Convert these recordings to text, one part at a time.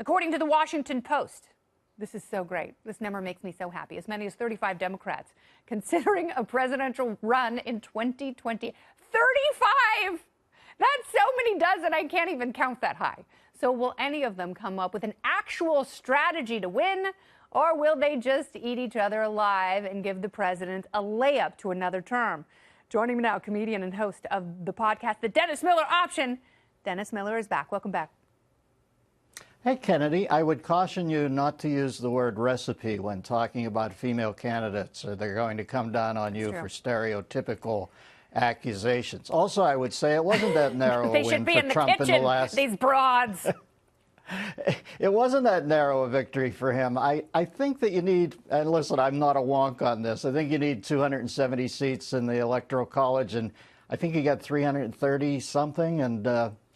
According to the Washington Post, this is so great. This number makes me so happy. As many as 35 Democrats considering a presidential run in 2020. 35! That's so many dozen, I can't even count that high. So will any of them come up with an actual strategy to win, or will they just eat each other alive and give the president a layup to another term? Joining me now, comedian and host of the podcast, The Dennis Miller Option. Dennis Miller is back. Welcome back. Hey, Kennedy, I would caution you not to use the word recipe when talking about female candidates, or they're going to come down on you for stereotypical accusations. Also, I would say it wasn't that narrow a win for Trump in the last... These broads. It wasn't that narrow a victory for him. I think that you need, and listen, I'm not a wonk on this, I think you need 270 seats in the Electoral College, and I think he got 330 something, and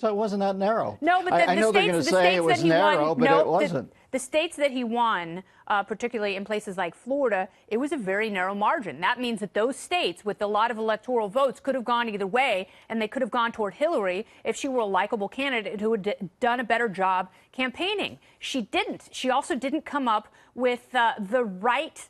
so it wasn't that narrow. No, but I know they're going to say it was narrow, but it wasn't. The states that he won, particularly in places like Florida, it was a very narrow margin. That means that those states with a lot of electoral votes could have gone either way, and they could have gone toward Hillary if she were a likable candidate who had done a better job campaigning. She didn't. She also didn't come up with the right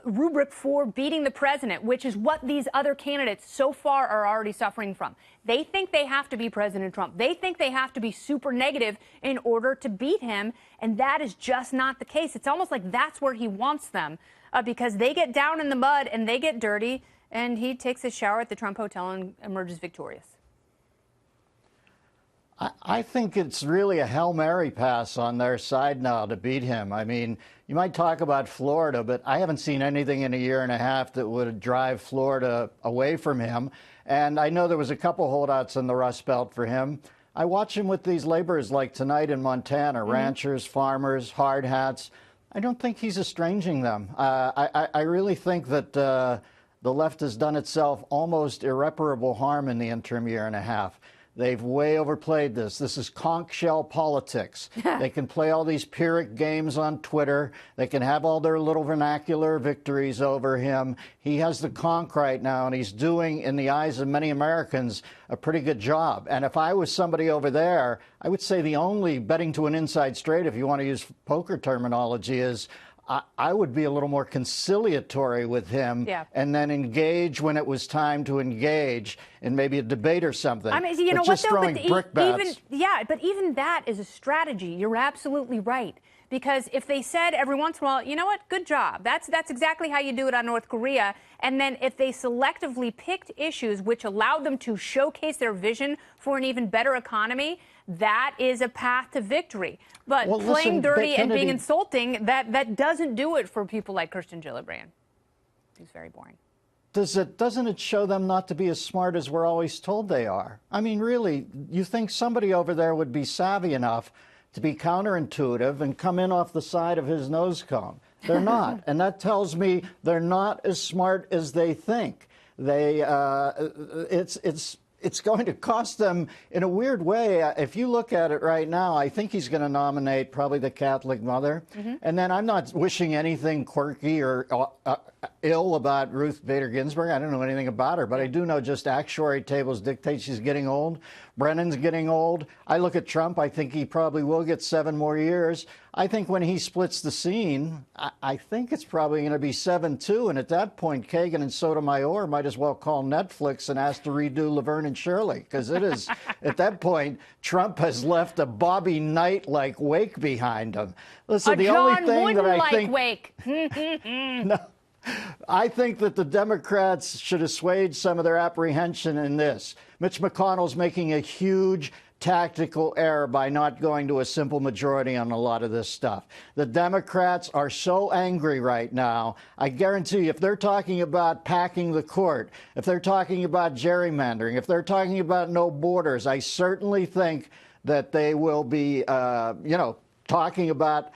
rubric for beating the president, which is what these other candidates so far are already suffering from. They think they have to be President Trump. They think they have to be super negative in order to beat him, and that is just not the case. It's almost like that's where he wants them, because they get down in the mud and they get dirty, and he takes a shower at the Trump Hotel and emerges victorious. I think it's really a Hail Mary pass on their side now to beat him. I mean, you might talk about Florida, but I haven't seen anything in a year and a half that would drive Florida away from him. And I know there was a couple holdouts in the Rust Belt for him. I watch him with these laborers like tonight in Montana, ranchers, farmers, hard hats. I don't think he's estranging them. I really think that the left has done itself almost irreparable harm in the interim year and a half. They've way overplayed this. This is conch shell politics. They can play all these Pyrrhic games on Twitter. They can have all their little vernacular victories over him. He has the conch right now, and he's doing, in the eyes of many Americans, a pretty good job. And if I was somebody over there, I would say the only betting to an inside straight, if you want to use poker terminology, is I would be a little more conciliatory with him and then engage when it was time to engage in maybe a debate or something. I mean, you know what, though? But even that is a strategy. You're absolutely right. Because if they said every once in a while, you know what, good job. That's exactly how you do it on North Korea. And then if they selectively picked issues which allowed them to showcase their vision for an even better economy, that is a path to victory. But playing dirty and being insulting, that doesn't do it for people like Kirsten Gillibrand. He's very boring. Doesn't it show them not to be as smart as we're always told they are? I mean, really, you think somebody over there would be savvy enough to be counterintuitive and come in off the side of his nose cone. They're not. And that tells me they're not as smart as they think. It's going to cost them in a weird way. If you look at it right now, I think he's going to nominate probably the Catholic mother. And then I'm not wishing anything quirky or ill about Ruth Bader Ginsburg. I don't know anything about her, but I do know just actuary tables dictate she's getting old. Brennan's getting old. I look at Trump. I think he probably will get 7 more years. I think when he splits the scene, I think it's probably going to be 7-2. And at that point, Kagan and Sotomayor might as well call Netflix and ask to redo Laverne and Shirley, because it is, at that point, Trump has left a Bobby Knight-like wake behind him. Listen, the only thing that I think... wake. No. I think that the Democrats should assuage some of their apprehension in this. Mitch McConnell's making a huge tactical error by not going to a simple majority on a lot of this stuff. The Democrats are so angry right now. I guarantee you, if they're talking about packing the court, if they're talking about gerrymandering, if they're talking about no borders, I certainly think that they will be, talking about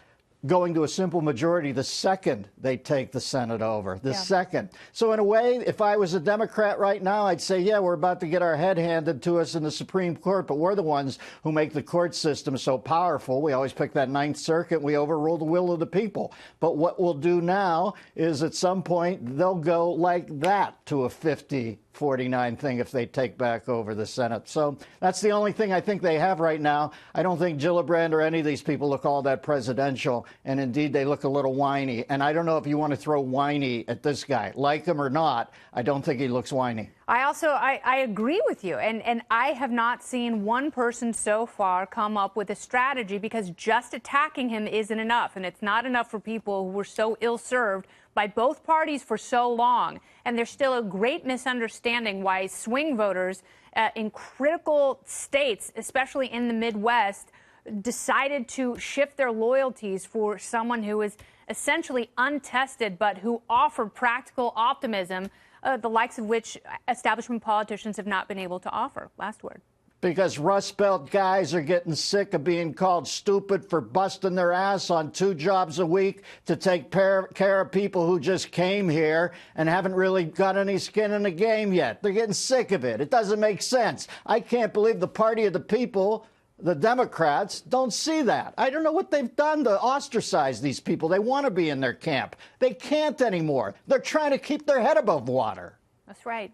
going to a simple majority the second they take the Senate over, the Yeah. second. So in a way, if I was a Democrat right now, I'd say, yeah, we're about to get our head handed to us in the Supreme Court, but we're the ones who make the court system so powerful. We always pick that Ninth Circuit. We overrule the will of the people. But what we'll do now is at some point, they'll go like that to a 50-49 thing if they take back over the Senate. So that's the only thing I think they have right now. I don't think Gillibrand or any of these people look all that presidential, and indeed they look a little whiny. And I don't know if you want to throw whiny at this guy. Like him or not, I don't think he looks whiny. I agree with you. And I have not seen one person so far come up with a strategy, because just attacking him isn't enough. And it's not enough for people who were so ill-served by both parties for so long. And there's still a great misunderstanding why swing voters in critical states, especially in the Midwest, decided to shift their loyalties for someone who is essentially untested, but who offered practical optimism, the likes of which establishment politicians have not been able to offer. Last word. Because Rust Belt guys are getting sick of being called stupid for busting their ass on 2 jobs a week to take care of people who just came here and haven't really got any skin in the game yet. They're getting sick of it. It doesn't make sense. I can't believe the party of the people, the Democrats, don't see that. I don't know what they've done to ostracize these people. They want to be in their camp. They can't anymore. They're trying to keep their head above water. That's right.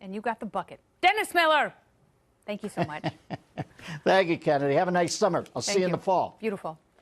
And you got the bucket. Dennis Miller, thank you so much. Thank you, Kennedy. Have a nice summer. I'll see you in the fall. Beautiful.